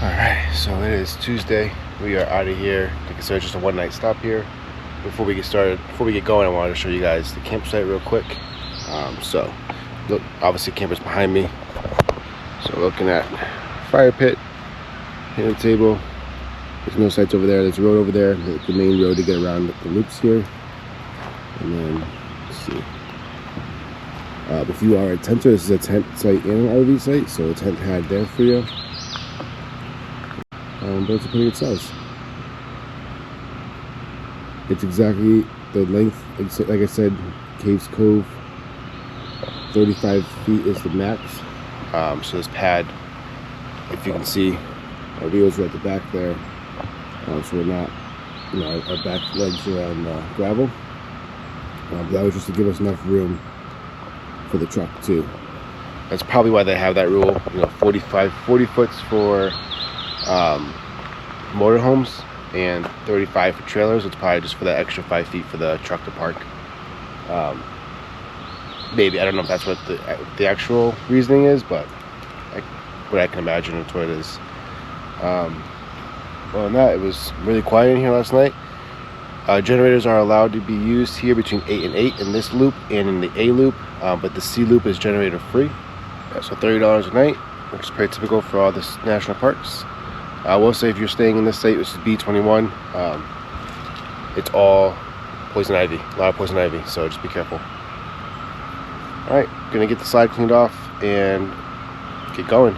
Alright, so it is Tuesday. We are out of here. Like I said, just a one-night stop here. Before we get going, I wanted to show you guys the campsite real quick. So, look, obviously campers behind me. So looking at fire pit, hand table. There's no sites over there. There's a road over there, the main road to get around the loops here. And then, let's see. If you are a tenter, this is a tent site and an RV site, so a tent pad there for you. But it's a pretty good size. It's exactly the length, like I said, Cades Cove, 35 feet is the max. So this pad, if you can see, our wheels are at the back there. So we're not, our back legs are on gravel. That was just to give us enough room for the truck too. That's probably why they have that rule, 40 foots for motorhomes and 35 for trailers. It's probably just for that extra 5 feet for the truck to park. Maybe, I don't know if that's what the actual reasoning is, but what I can imagine it's what it is. Well, than that, it was really quiet in here last night. Generators are allowed to be used here between 8 and 8 in this loop and in the A loop, but the C loop is generator free. So $30 a night, which is pretty typical for all the national parks. I will say if you're staying in this site, which is B21, it's all poison ivy, a lot of poison ivy, so just be careful. Alright, gonna get the slide cleaned off and get going.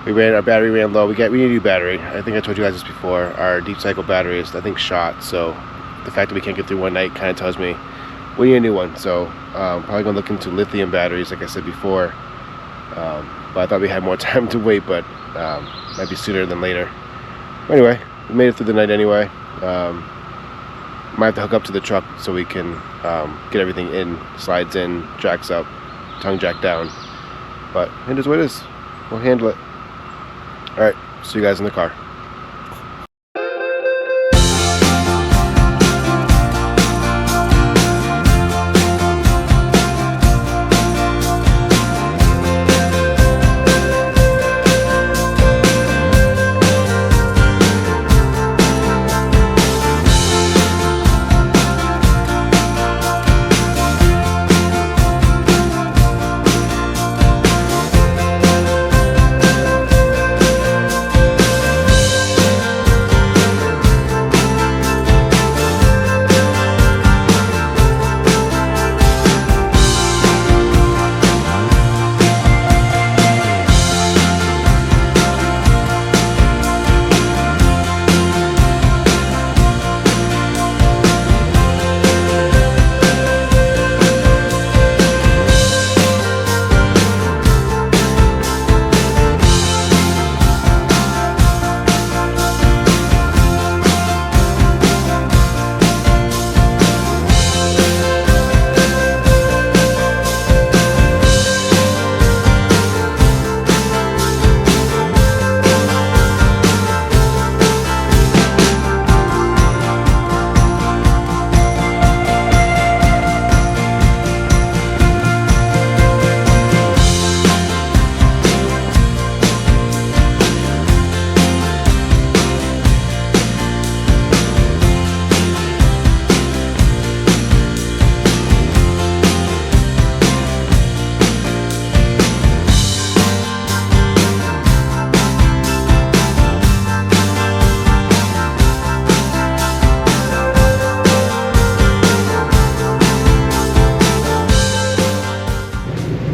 Our battery ran low. We need a new battery. I think I told you guys this before. Our deep cycle battery is, I think, shot, so the fact that we can't get through one night kind of tells me we need a new one. So probably gonna look into lithium batteries, like I said before. But I thought we had more time to wait, but might be sooner than later. Anyway, we made it through the night anyway. Might have to hook up to the truck so we can get everything in, slides in, jacks up, tongue jack down. But it is what it is. We'll handle it. Alright, see you guys in the car.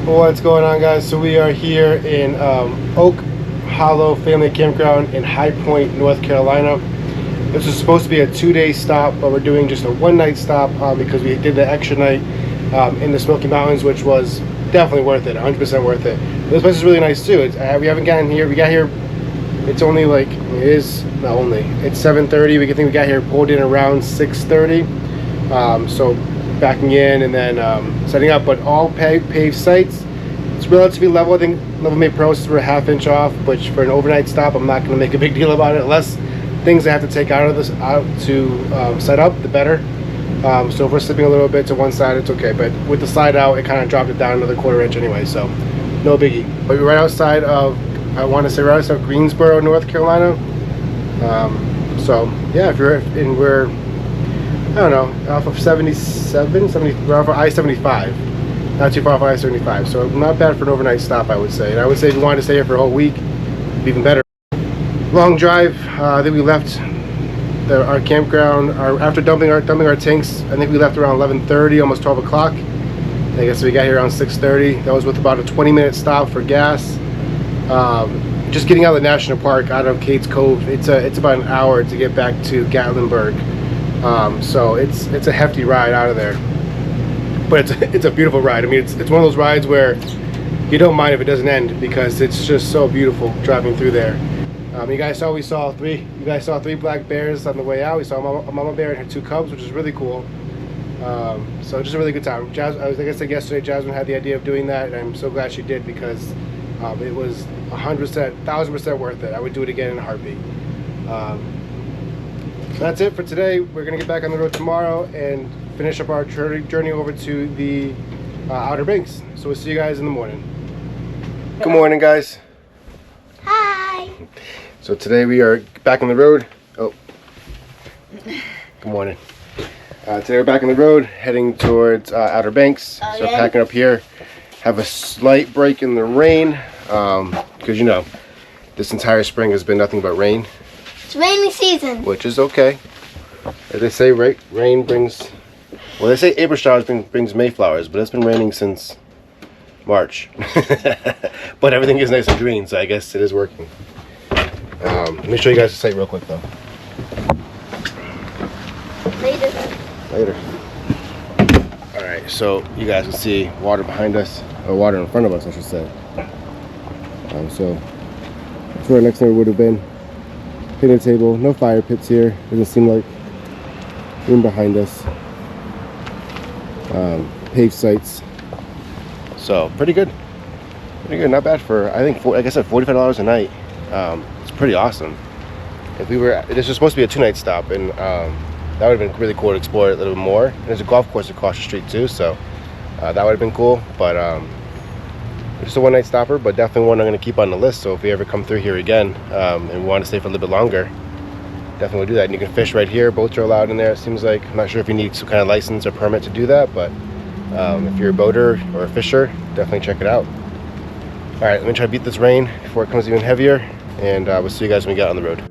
What's going on, guys? So we are here in Oak Hollow Family Campground in High Point, North Carolina. This was supposed to be a 2-day stop, but we're doing just a one-night stop because we did the extra night in the Smoky Mountains, which was definitely worth it, 100% worth it. This place is really nice too. We haven't gotten here. We got here. It's only like it's 7:30. We think we got here pulled in around 6:30. So backing in and then setting up, but all paved sites. It's relatively level. I think Level Mate Pro is we're a half-inch off, which for an overnight stop, I'm not going to make a big deal about it. Less things I have to take out to set up, the better. So if we're slipping a little bit to one side, it's okay. But with the slide out, it kind of dropped it down another 1/4 inch anyway, so no biggie. But we're right outside of I want to say right outside Greensboro, North Carolina. So yeah, if you're in, we're, I don't know, off of 77, 70, we're off of I-75, not too far off I-75. So not bad for an overnight stop, I would say. And I would say if you wanted to stay here for a whole week, it'd be even better. Long drive. I think we left our campground after dumping our tanks. I think we left around 11:30, almost 12 o'clock. I guess we got here around 6:30. That was with about a 20-minute stop for gas. Just getting out of the national park, out of Cades Cove, it's about an hour to get back to Gatlinburg. So it's a hefty ride out of there, but it's a beautiful ride. I mean, it's one of those rides where you don't mind if it doesn't end, because it's just so beautiful driving through there. You guys saw three black bears on the way out. We saw a mama bear and her 2 cubs, which is really cool. So just a really good time. Like I said yesterday, Jasmine had the idea of doing that, and I'm so glad she did, because it was 100%, 1000% worth it. I would do it again in a heartbeat. So that's it for today. We're gonna get back on the road tomorrow and finish up our journey over to the Outer Banks. So we'll see you guys in the morning. Good morning, guys. Hi. So today we are back on the road. Oh, good morning. Today we're back on the road, heading towards Outer Banks. So packing up here. Have a slight break in the rain, because you know, this entire spring has been nothing but rain. It's rainy season. Which is okay. As they say, rain brings, well, they say April showers brings Mayflowers, but it's been raining since March. But everything is nice and green, so I guess it is working. Let me show you guys the site real quick, though. Later. Alright, so you guys can see water behind us, or water in front of us, I should say. So that's where our next one would have been. Picnic table, no fire pits here. Doesn't seem like room behind us. Paved sites. So pretty good. Not bad for, I think, like I said, $45 a night. It's pretty awesome. If we were, this was supposed to be a 2-night stop, and that would have been really cool to explore it a little bit more. And there's a golf course across the street too, so that would have been cool. But just a 1-night stopper, but definitely one I'm going to keep on the list. So if we ever come through here again and we want to stay for a little bit longer, definitely will do that. And you can fish right here. Boats are allowed in there, it seems like. I'm not sure if you need some kind of license or permit to do that, but if you're a boater or a fisher, definitely check it out. All right, let me try to beat this rain before it comes even heavier, and we'll see you guys when we get on the road.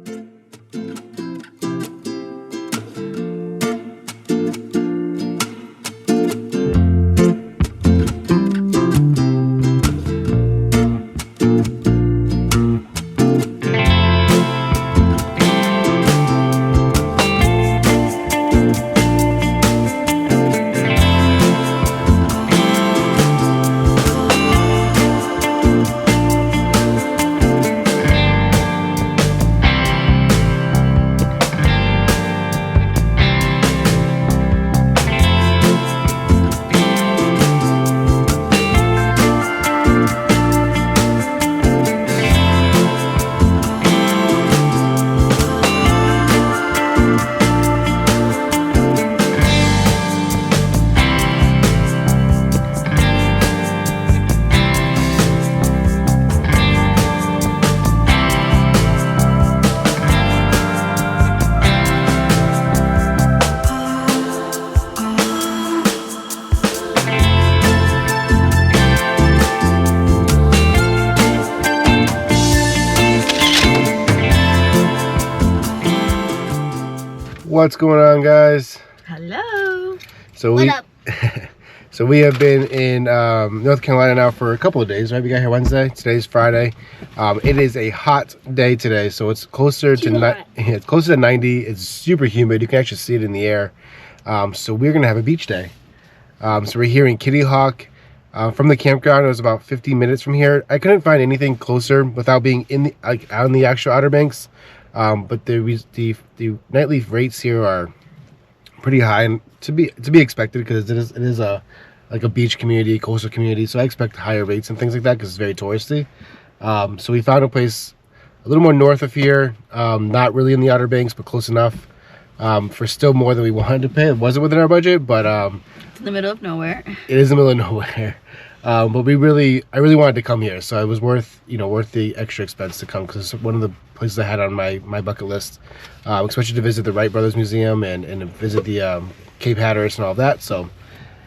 What's going on, guys? Hello. So we have been in North Carolina now for a couple of days, right? We got here Wednesday. Today's Friday. It is a hot day today, so it's closer to it's closer to 90. It's super humid. You can actually see it in the air. So we're gonna have a beach day. So we're here in Kitty Hawk. From the campground, it was about 15 minutes from here. I couldn't find anything closer without being in the out in the actual Outer Banks. But the nightly rates here are pretty high, and to be expected, because it is a beach community, coastal community. So I expect higher rates and things like that because it's very touristy. So we found a place a little more north of here, not really in the Outer Banks, but close enough, for still more than we wanted to pay. It wasn't within our budget, but it's in the middle of nowhere. It is in the middle of nowhere. But I really wanted to come here, so it was worth the extra expense to come because it's one of the places I had on my bucket list, especially to visit the Wright Brothers Museum and visit the Cape Hatteras and all that. So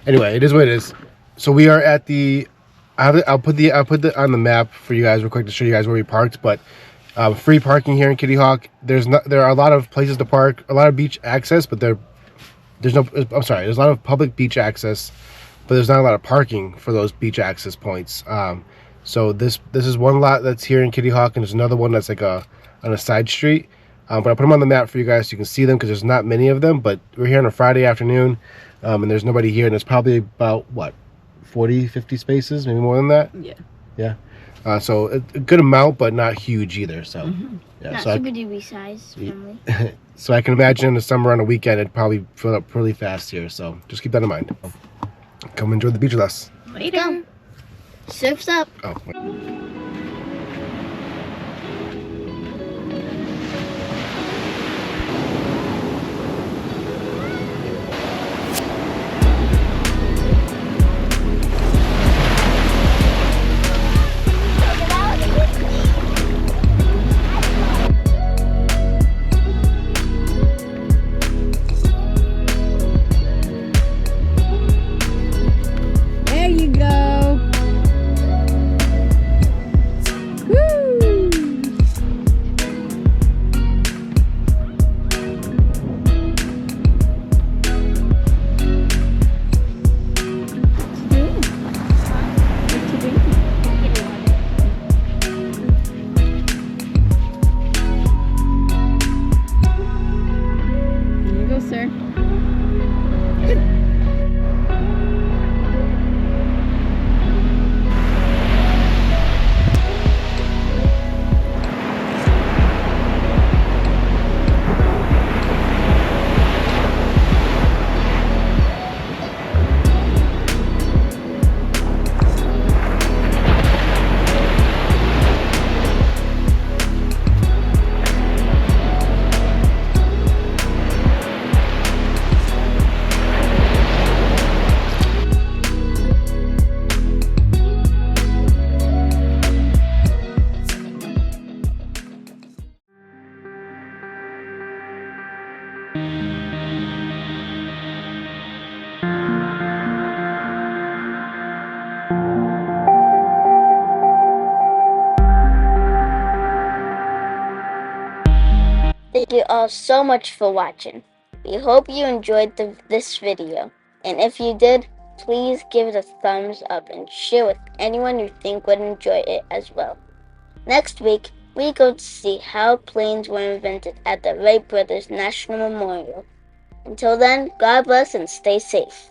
anyway, it is what it is. So we are at the. I'll put the on the map for you guys real quick to show you guys where we parked, but. Free parking here in Kitty Hawk. There are a lot of places to park, a lot of beach access, but there's a lot of public beach access, but there's not a lot of parking for those beach access points. So this is one lot that's here in Kitty Hawk, and there's another one that's like on a side street. But I put them on the map for you guys so you can see them because there's not many of them. But we're here on a Friday afternoon, and there's nobody here, and there's probably about 40, 50 spaces, maybe more than that. Yeah. So a good amount, but not huge either. So, yeah. Not super duper size friendly. So I can imagine in the summer on a weekend, it'd probably fill up really fast here. So just keep that in mind. Come enjoy the beach with us. Later. Surf's up. Oh. Thank you all so much for watching. We hope you enjoyed this video. And if you did, please give it a thumbs up and share with anyone you think would enjoy it as well. Next week, we go to see how planes were invented at the Wright Brothers National Memorial. Until then, God bless and stay safe.